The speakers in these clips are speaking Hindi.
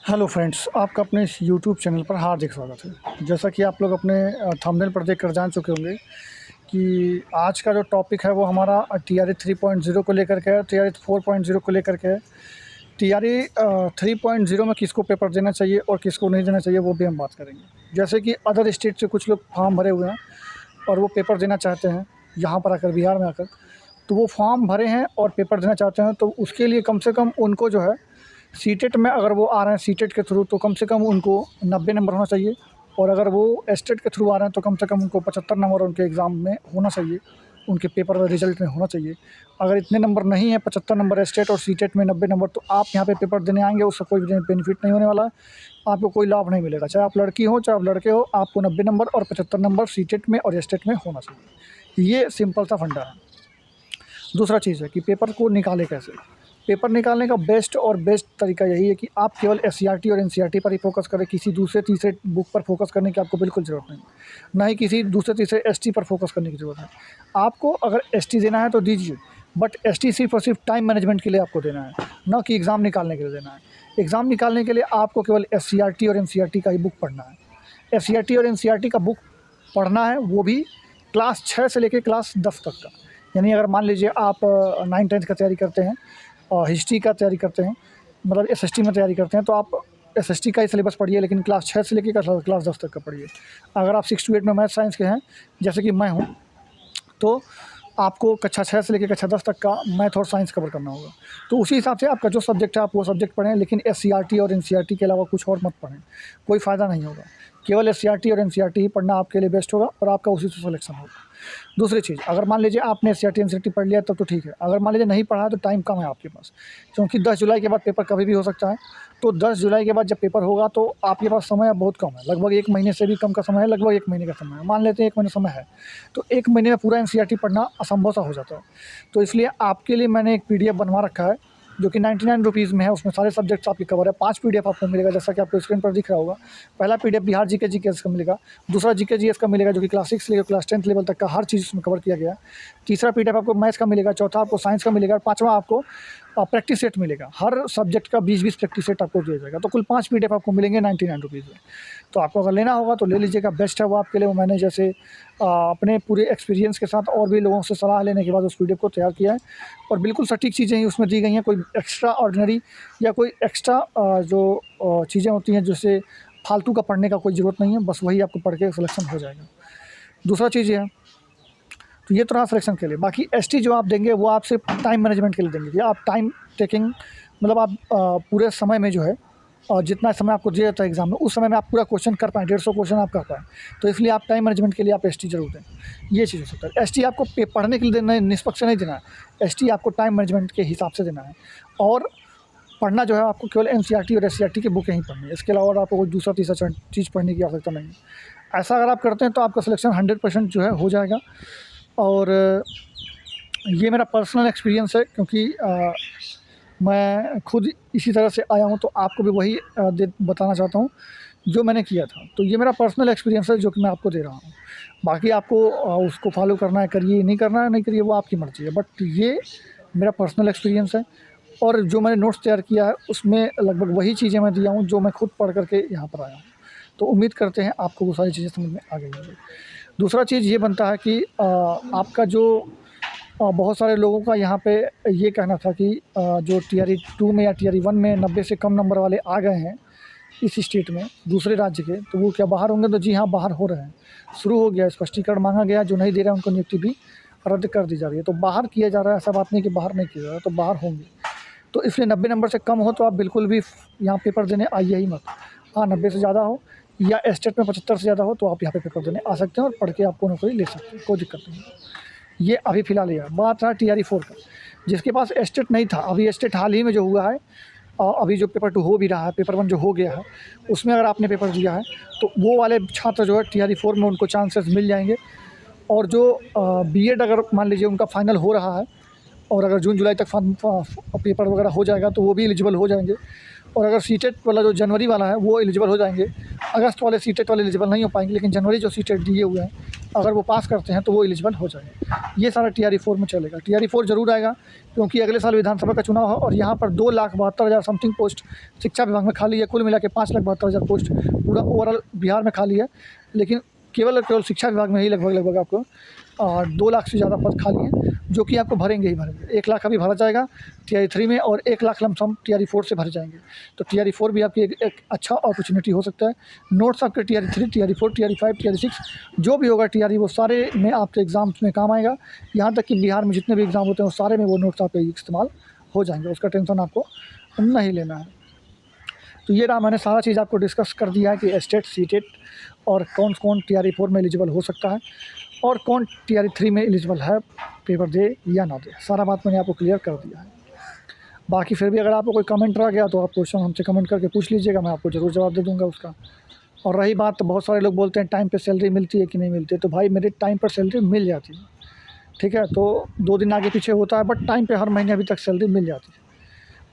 हेलो फ्रेंड्स, आपका अपने इस यूट्यूब चैनल पर हार्दिक स्वागत है। जैसा कि आप लोग अपने थंबनेल पर देखकर जान चुके होंगे कि आज का जो टॉपिक है वो हमारा टीआरई 3.0 को लेकर के है, टीआरई 4.0 को लेकर के है। टीआरई 3.0 में किसको पेपर देना चाहिए और किसको नहीं देना चाहिए वो भी हम बात करेंगे। जैसे कि अदर स्टेट से कुछ लोग फॉर्म भरे हुए हैं और वो पेपर देना चाहते हैं यहाँ पर आकर, बिहार में आकर, तो वो फॉर्म भरे हैं और पेपर देना चाहते हैं, तो उसके लिए कम से कम उनको जो है सीटेट में अगर वो आ रहे हैं सीटेट के थ्रू, तो कम से कम उनको 90 नंबर होना चाहिए। और अगर वो एस्टेट के थ्रू आ रहे हैं तो कम से कम उनको 75 नंबर उनके एग्ज़ाम में होना चाहिए, उनके पेपर में रिजल्ट में होना चाहिए। अगर इतने नंबर नहीं है, 75 नंबर एस्टेट और सीटेट में 90 नंबर, तो आप यहाँ पे पेपर देने आएंगे, उससे कोई बेनिफिट नहीं होने वाला है, आपको कोई लाभ नहीं मिलेगा। चाहे आप लड़की हो चाहे आप लड़के हो, आपको 90 नंबर और 75 नंबर सीटेट में और एस्टेट में होना चाहिए। ये सिंपल सा फंडा है। दूसरा चीज़ है कि पेपर को निकाले कैसे। पेपर निकालने का बेस्ट तरीका यही है कि आप केवल एससीईआरटी और एनसीईआरटी पर ही फोकस करें। किसी दूसरे तीसरे बुक पर फोकस करने की आपको बिल्कुल ज़रूरत नहीं, ना ही किसी दूसरे तीसरे एसटी पर फोकस करने की ज़रूरत है। आपको अगर एसटी देना है तो दीजिए, बट एसटी सिर्फ और सिर्फ टाइम मैनेजमेंट के लिए आपको देना है, ना कि एग्ज़ाम निकालने के लिए देना है। एग्ज़ाम निकालने के लिए आपको केवल एससीईआरटी और एनसीईआरटी का ही बुक पढ़ना है। एससीईआरटी और एनसीईआरटी का बुक पढ़ना है, वो भी क्लास 6 से लेकर क्लास 10 तक का। यानी अगर मान लीजिए आप 9th-10th का तैयारी करते हैं और हिस्ट्री का तैयारी करते हैं, मतलब एसएसटी में तैयारी करते हैं, तो आप एसएसटी का ही सिलेबस पढ़िए, लेकिन क्लास 6 से लेकर क्लास 10 तक का पढ़िए। अगर आप 6 to 8 में मैथ साइंस के हैं, जैसे कि मैं हूँ, तो आपको कक्षा 6 से लेकर कक्षा 10 तक का मैथ और साइंस कवर करना होगा। तो उसी हिसाब से आपका जो सब्जेक्ट है आप वो सब्जेक्ट पढ़ें, लेकिन एससीईआरटी और एनसीईआरटी के अलावा कुछ और मत पढ़ें, कोई फ़ायदा नहीं होगा। केवल एससीईआरटी और एनसीईआरटी ही पढ़ना आपके लिए बेस्ट होगा और आपका उसी से सिलेक्शन होगा। दूसरी चीज़, अगर मान लीजिए आपने एससीईआरटी एनसीईआरटी पढ़ लिया तब तो ठीक है। अगर मान लीजिए नहीं पढ़ा है तो टाइम कम है आपके पास, क्योंकि 10 जुलाई के बाद पेपर कभी भी हो सकता है। तो 10 जुलाई के बाद जब पेपर होगा तो आपके पास समय अब बहुत कम है, लगभग 1 महीने से भी कम का समय है, लगभग 1 महीने का समय है। मान लेते हैं 1 महीने समय है, तो 1 महीने में पूरा एनसीईआरटी पढ़ना असंभव सा हो जाता है। तो इसलिए आपके लिए मैंने एक पीडीएफ बनवा रखा है जो कि 99 रुपीज़ में है। उसमें सारे सब्जेक्ट्स आपके कवर है। 5 पीडीएफ आपको मिलेगा, जैसा कि आपको स्क्रीन पर दिख रहा होगा। पहला पीडीएफ बिहार जीके जीएस का मिलेगा, दूसरा जीके जीएस का मिलेगा जो कि क्लास 6 से लेकर क्लास 10th लेवल तक का हर चीज़ उसमें कवर किया गया है। तीसरा पीडीएफ आपको मैथ्स का मिलेगा, चौथा आपको साइंस का मिलेगा, और पाँचवा आपको प्रैक्टिस सेट मिलेगा। हर सब्जेक्ट का 20-20 प्रैक्टिस सेट आपको दिया जाएगा। तो कुल 5 पीडीएफ आपको मिलेंगे 99 रुपीज़ में। तो आपको अगर लेना होगा तो ले लीजिएगा, बेस्ट है वो आपके लिए। वो मैंने जैसे अपने पूरे एक्सपीरियंस के साथ और भी लोगों से सलाह लेने के बाद उस पीडीएफ को तैयार किया है, और बिल्कुल सटीक चीज़ें ही उसमें दी गई हैं। कोई एक्स्ट्रा ऑर्डिनरी या कोई एक्स्ट्रा जो चीज़ें होती हैं जिससे फालतू का पढ़ने का कोई ज़रूरत नहीं है, बस वही आपको पढ़ के सिलेक्शन हो जाएगा। दूसरा चीज़ ये है, तो ये तो रहा सिलेक्शन के लिए। बाकी एसटी जो आप देंगे वो आप सिर्फ टाइम मैनेजमेंट के लिए देंगे, कि आप टाइम टेकिंग, मतलब आप पूरे समय में जो है, और जितना समय आपको दिया जाता है एग्जाम में, उस समय में आप पूरा क्वेश्चन कर पाएँ, 150 क्वेश्चन आप कर पाएँ। तो इसलिए आप टाइम मैनेजमेंट के लिए आप एसटी जरूर दें। ये चीज़ हो सकता है। एसटी आपको पढ़ने के लिए देना है, निष्पक्ष नहीं देना है। एसटी आपको टाइम मैनेजमेंट के हिसाब से देना है, और पढ़ना जो है आपको केवल एनसीईआरटी और एससीईआरटी की बुकें ही पढ़नी है। इसके अलावा आपको कोई दूसरा तीसरा चीज़ पढ़ने की आवश्यकता नहीं है। ऐसा अगर आप करते हैं तो आपका सिलेक्शन 100% जो है हो जाएगा। और ये मेरा पर्सनल एक्सपीरियंस है, क्योंकि मैं खुद इसी तरह से आया हूँ, तो आपको भी वही बताना चाहता हूँ जो मैंने किया था। तो ये मेरा पर्सनल एक्सपीरियंस है जो कि मैं आपको दे रहा हूँ। बाकी आपको उसको फॉलो करना है करिए, नहीं करना है नहीं करिए, वो आपकी मर्ज़ी है। बट ये मेरा पर्सनल एक्सपीरियंस है, और जो मैंने नोट्स तैयार किया है उसमें लगभग वही चीज़ें मैं दिया हूँ जो मैं खुद पढ़ करके यहाँ पर आया हूँ। तो उम्मीद करते हैं आपको वो सारी चीज़ें समझ में आ गई होंगी। दूसरा चीज़ ये बनता है कि आपका जो बहुत सारे लोगों का यहाँ पे ये कहना था कि जो टीआरई 2 में या टीआरई 1 में 90 से कम नंबर वाले आ गए हैं इस स्टेट में, दूसरे राज्य के, तो वो क्या बाहर होंगे? तो जी हाँ, बाहर हो रहे हैं। शुरू हो गया, स्पष्टीकरण मांगा गया, जो नहीं दे रहे हैं उनको नियुक्ति भी रद्द कर दी जा रही है। तो बाहर किया जा रहा है, ऐसा बात नहीं कि बाहर नहीं किया जा रहा है, तो बाहर होंगे। तो इसलिए 90 नंबर से कम हो तो आप बिल्कुल भी यहाँ पेपर देने आइए ही मत। हाँ, 90 से ज़्यादा हो या एस्टेट में 75 से ज़्यादा हो तो आप यहाँ पे पेपर देने आ सकते हैं, और पढ़ के आपको नौकरी ले सकते हैं, कोई दिक्कत नहीं है। ये अभी फ़िलहाल ये बात रहा टीआरई 4 का। जिसके पास एस्टेट नहीं था, अभी एस्टेट हाल ही में जो हुआ है, अभी जो पेपर 2 हो भी रहा है, पेपर 1 जो हो गया है, उसमें अगर आपने पेपर दिया है तो वो वाले छात्र जो है टीआरई 4 में उनको चांसेस मिल जाएंगे। और जो बीएड अगर मान लीजिए उनका फाइनल हो रहा है, और अगर जून जुलाई तक पेपर वगैरह हो जाएगा तो वो भी एलिजिबल हो जाएंगे। और अगर सीटेट वाला जो जनवरी वाला है वो एलिजिबल हो जाएंगे। अगस्त वाले सीटेट वाले एलिजिबल नहीं हो पाएंगे, लेकिन जनवरी जो सीटेट दिए हुए हैं अगर वो पास करते हैं तो वो एलिजिबल हो जाएंगे। ये सारा TRE 4 में चलेगा। TRE 4 ज़रूर आएगा क्योंकि अगले साल विधानसभा का चुनाव है और यहाँ पर 2,72,000 समथिंग पोस्ट शिक्षा विभाग में खाली है। कुल मिला के 5,72,000 पोस्ट पूरा ओवरऑल बिहार में खाली है, लेकिन केवल और केवल शिक्षा विभाग में ही लगभग आपको 2 लाख से ज़्यादा पद खाली हैं, जो कि आपको भरेंगे ही भरेंगे। 1 लाख अभी भरा जाएगा TRE 3 में और 1 लाख लमसम TRE 4 से भरे जाएंगे। तो TRE 4 भी आपकी एक अच्छा अपॉर्चुनिटी हो सकता है। नोट्स आपके TRE 3, TRE 4, TRE 5, TRE 6 जो भी होगा TRE वो सारे में आपके एग्ज़ाम्स में काम आएगा। यहाँ तक कि बिहार में जितने भी एग्ज़ाम होते हैं वो सारे में वो नोट्स आपके इस्तेमाल हो जाएंगे, उसका टेंशन आपको नहीं लेना है। तो ये रहा, मैंने सारा चीज़ आपको डिस्कस कर दिया है कि स्टेट, सीटेट और कौन कौन TRE 4 में एलिजिबल हो सकता है और कौन TRE 3 में एलिजिबल है, पेपर दे या ना दे। सारा बात मैंने आपको क्लियर कर दिया है। बाकी फिर भी अगर आपको कोई कमेंट रह गया तो आप क्वेश्चन हमसे कमेंट करके पूछ लीजिएगा, मैं आपको ज़रूर जवाब दे दूँगा उसका। और रही बात, तो बहुत सारे लोग बोलते हैं टाइम पे सैलरी मिलती है कि नहीं मिलती है, तो भाई मेरे टाइम पर सैलरी मिल जाती है, ठीक है। तो 2 दिन आगे पीछे होता है बट टाइम पे हर महीने अभी तक सैलरी मिल जाती है।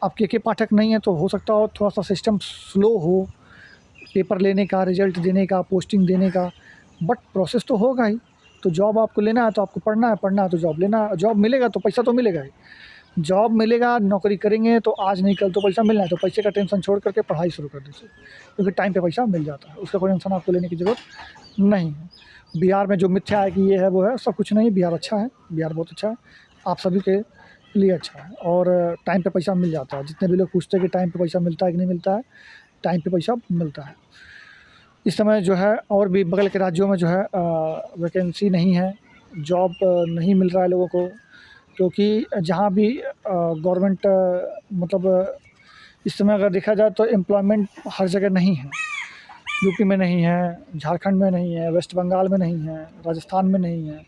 अब के पाठक नहीं है तो हो सकता हो थोड़ा सा सिस्टम स्लो हो पेपर लेने का, रिजल्ट देने का, पोस्टिंग देने का, बट प्रोसेस तो होगा ही। तो जॉब आपको लेना है तो आपको पढ़ना है तो जॉब लेना है। जॉब मिलेगा तो पैसा तो मिलेगा ही। जॉब मिलेगा, नौकरी करेंगे तो आज नहीं कल तो पैसा मिलना है। तो पैसे का टेंशन छोड़ करके पढ़ाई शुरू कर दीजिए, क्योंकि टाइम पे पैसा मिल जाता है, उसका कोई टेंशन आपको लेने की ज़रूरत नहीं है। बिहार में जो मिथ्या है कि ये है वो है, सब कुछ नहीं। बिहार अच्छा है, बिहार बहुत अच्छा है, आप सभी के लिए अच्छा है और टाइम पे पैसा मिल जाता है। जितने भी लोग पूछते हैं कि टाइम पे पैसा मिलता है कि नहीं मिलता है, टाइम पे पैसा मिलता है। इस समय जो है और भी बगल के राज्यों में जो है वैकेंसी नहीं है, जॉब नहीं मिल रहा है लोगों को, क्योंकि जहाँ भी गवर्नमेंट मतलब इस समय अगर देखा जाए तो एम्प्लॉयमेंट हर जगह नहीं है। यूपी में नहीं है, झारखंड में नहीं है, वेस्ट बंगाल में नहीं है, राजस्थान में नहीं है,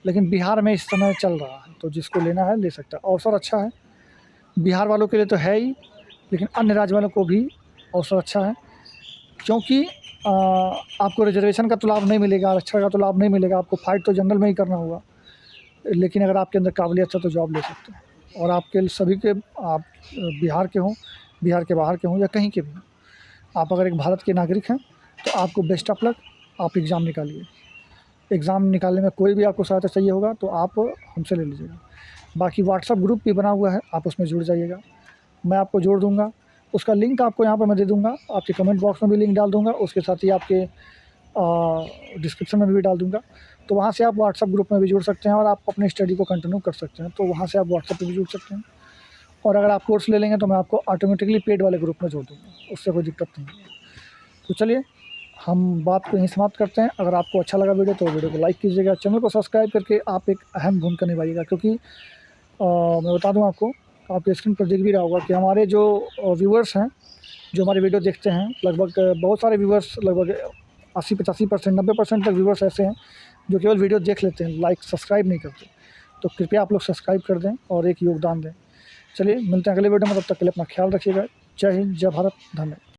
लेकिन बिहार में इस समय चल रहा है। तो जिसको लेना है ले सकता है, अवसर अच्छा है। बिहार वालों के लिए तो है ही, लेकिन अन्य राज्य वालों को भी अवसर अच्छा है, क्योंकि आपको रिजर्वेशन का तो लाभ नहीं मिलेगा, आरक्षण का तो लाभ नहीं मिलेगा, आपको फाइट तो जनरल में ही करना होगा। लेकिन अगर आपके अंदर काबिलियत है तो जॉब ले सकते हैं। और आपके सभी के, आप बिहार के हों, बिहार के बाहर के हों या कहीं के भी हों, आप अगर एक भारत के नागरिक हैं तो आपको बेस्ट ऑफ लक, आप एग्ज़ाम निकालिए। एग्ज़ाम निकालने में कोई भी आपको सहायता चाहिए होगा तो आप हमसे ले लीजिएगा। बाकी व्हाट्सअप ग्रुप भी बना हुआ है, आप उसमें जुड़ जाइएगा, मैं आपको जोड़ दूँगा। उसका लिंक आपको यहाँ पर मैं दे दूँगा, आपके कमेंट बॉक्स में भी लिंक डाल दूँगा, उसके साथ ही आपके डिस्क्रिप्शन में भी डाल दूँगा। तो वहाँ से आप व्हाट्सअप ग्रुप में भी जुड़ सकते हैं और आप अपनी स्टडी को कंटिन्यू कर सकते हैं। तो वहाँ से आप व्हाट्सअप पे भी जुड़ सकते हैं। और अगर आप कोर्स ले लेंगे तो मैं आपको ऑटोमेटिकली पेड वाले ग्रुप में जोड़ दूँगा, उससे कोई दिक्कत नहीं है। तो चलिए हम बात को यहीं समाप्त करते हैं। अगर आपको अच्छा लगा वीडियो तो वीडियो को लाइक कीजिएगा, चैनल को सब्सक्राइब करके आप एक अहम भूमिका निभाइएगा, क्योंकि मैं बता दूं आपको, आपके स्क्रीन पर दिख भी रहा होगा कि हमारे जो व्यूअर्स हैं, जो हमारे वीडियो देखते हैं, लगभग बहुत सारे व्यूअर्स, लगभग 80-85%, 90% तक व्यूअर्स ऐसे हैं जो केवल वीडियो देख लेते हैं, लाइक सब्सक्राइब नहीं करते। तो कृपया आप लोग सब्सक्राइब कर दें और एक योगदान दें। चलिए मिलते हैं अगले वीडियो में, तब तक के लिए अपना ख्याल रखिएगा। जय हिंद, जय भारत, धन्यवाद।